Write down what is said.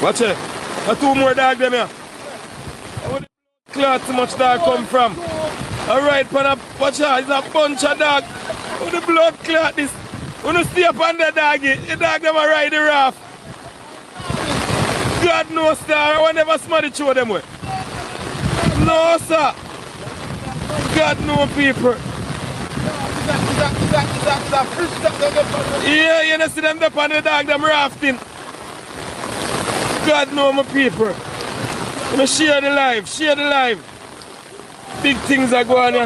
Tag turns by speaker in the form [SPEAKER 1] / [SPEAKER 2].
[SPEAKER 1] Watch it. There two more dogs them here. Where the clot so much dog come from? Alright, pan watch out, it's a bunch of dogs. Where the blood clot this? When you stay up on the doggy, the dog them a ride the raft. God knows, sir. I will never smell the show them way. No, sir. God knows, people. Yeah, you know, see them up on the dog, them rafting. God knows, my people. You know, share the life, share the life. Big things are going on.